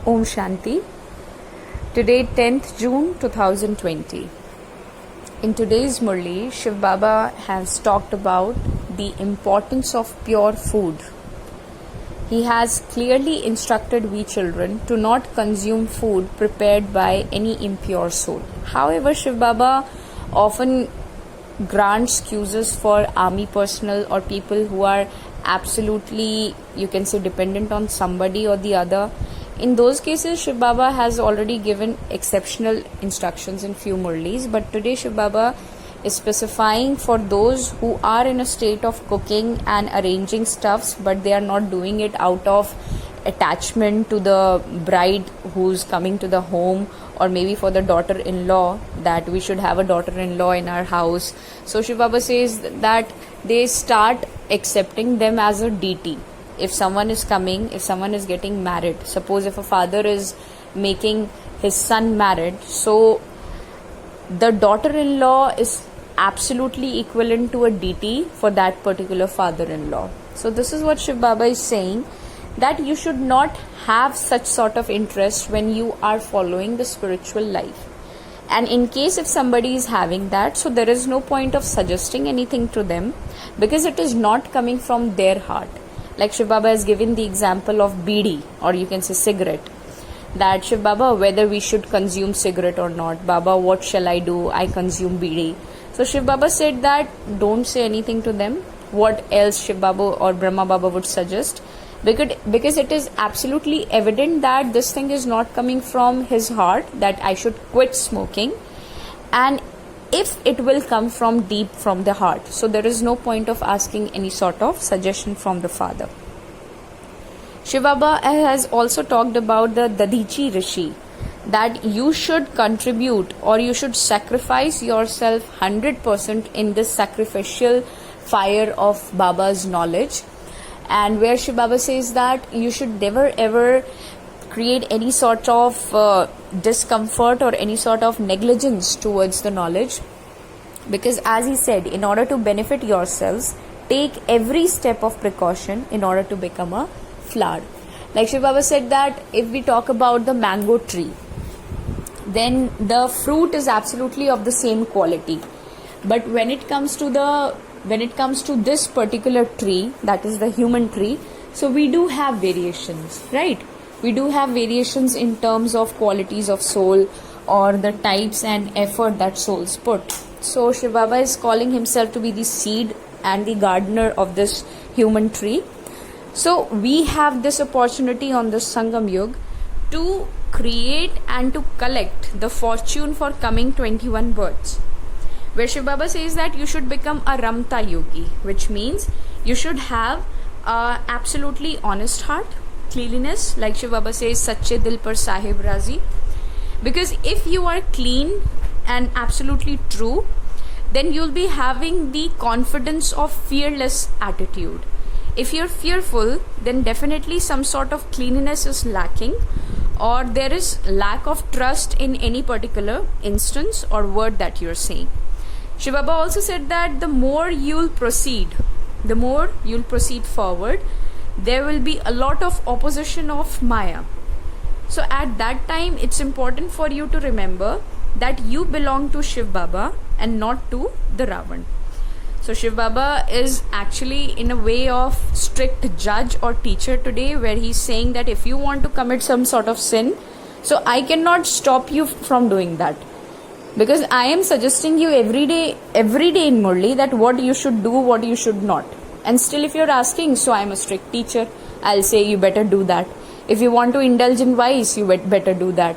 Om Shanti. Today 10th June 2020. In today's Murli, Shiv Baba has talked about the importance of pure food. He has clearly instructed we children to not consume food prepared by any impure soul. However, Shiv Baba often grants excuses for army personnel or people who are absolutely, you can say, dependent on somebody or the other. In those cases, Shiv Baba has already given exceptional instructions in few Murlis, but today Shiv Baba is specifying for those who are in a state of cooking and arranging stuffs, but they are not doing it out of attachment to the bride who's coming to the home, or maybe for the daughter-in-law, that we should have a daughter-in-law in our house. So Shiv Baba says that they start accepting them as a deity. If someone is coming, if someone is getting married, suppose if a father is making his son married, so the daughter-in-law is absolutely equivalent to a deity for that particular father-in-law. So this is what Shiv Baba is saying, that you should not have such sort of interest when you are following the spiritual life. And in case if somebody is having that, so there is no point of suggesting anything to them, because it is not coming from their heart. Like Shiv Baba has given the example of bidi, or you can say cigarette. That Shiv Baba, whether we should consume cigarette or not, Baba, what shall I do? I consume bidi. So Shiv Baba said that don't say anything to them. What else Shiv Baba or Brahma Baba would suggest? Because it is absolutely evident that this thing is not coming from his heart, that I should quit smoking. And if it will come from deep from the heart, so there is no point of asking any sort of suggestion from the father. Shiv Baba has also talked about the Dadichi Rishi, that you should contribute or you should sacrifice yourself 100% in this sacrificial fire of Baba's knowledge. And where Shiv Baba says that you should never ever create any sort of discomfort or any sort of negligence towards the knowledge, because as he said, in order to benefit yourselves, take every step of precaution in order to become a flower. Like Shiv Baba said that if we talk about the mango tree, then the fruit is absolutely of the same quality, but when it comes to this particular tree, that is the human tree, so we do have variations, right? We do have variations in terms of qualities of soul or the types and effort that souls put. So Shiv Baba is calling himself to be the seed and the gardener of this human tree. So we have this opportunity on this Sangam Yug to create and to collect the fortune for coming 21 births. Where Shiv Baba says that you should become a Ramta Yogi, which means you should have a absolutely honest heart, cleanliness, like Shiv Baba says, Sache Dil Par Sahib Razi. Because if you are clean and absolutely true, then you'll be having the confidence of fearless attitude. If you're fearful, then definitely some sort of cleanliness is lacking, or there is lack of trust in any particular instance or word that you're saying. Shiv Baba also said that the more you'll proceed forward, there will be a lot of opposition of Maya. So at that time, it's important for you to remember that you belong to Shiv Baba and not to the Ravan. So Shiv Baba is actually in a way of strict judge or teacher today, where he's saying that if you want to commit some sort of sin, so I cannot stop you from doing that. Because I am suggesting you every day in Murli that what you should do, what you should not. And still if you're asking, so I'm a strict teacher, I'll say you better do that. If you want to indulge in vice, you better do that.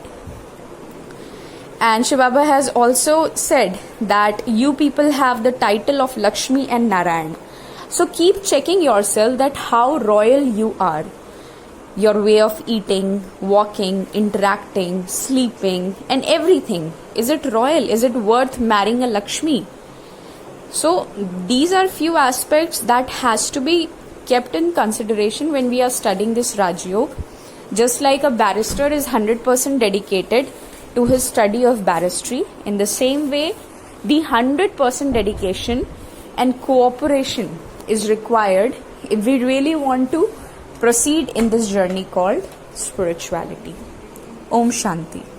And Shiv Baba has also said that you people have the title of Lakshmi and Narayan. So keep checking yourself that how royal you are. Your way of eating, walking, interacting, sleeping and everything. Is it royal? Is it worth marrying a Lakshmi? So these are few aspects that has to be kept in consideration when we are studying this Raj Yoga. Just like a barrister is 100% dedicated to his study of barristry, in the same way the 100% dedication and cooperation is required if we really want to proceed in this journey called spirituality. Om Shanti.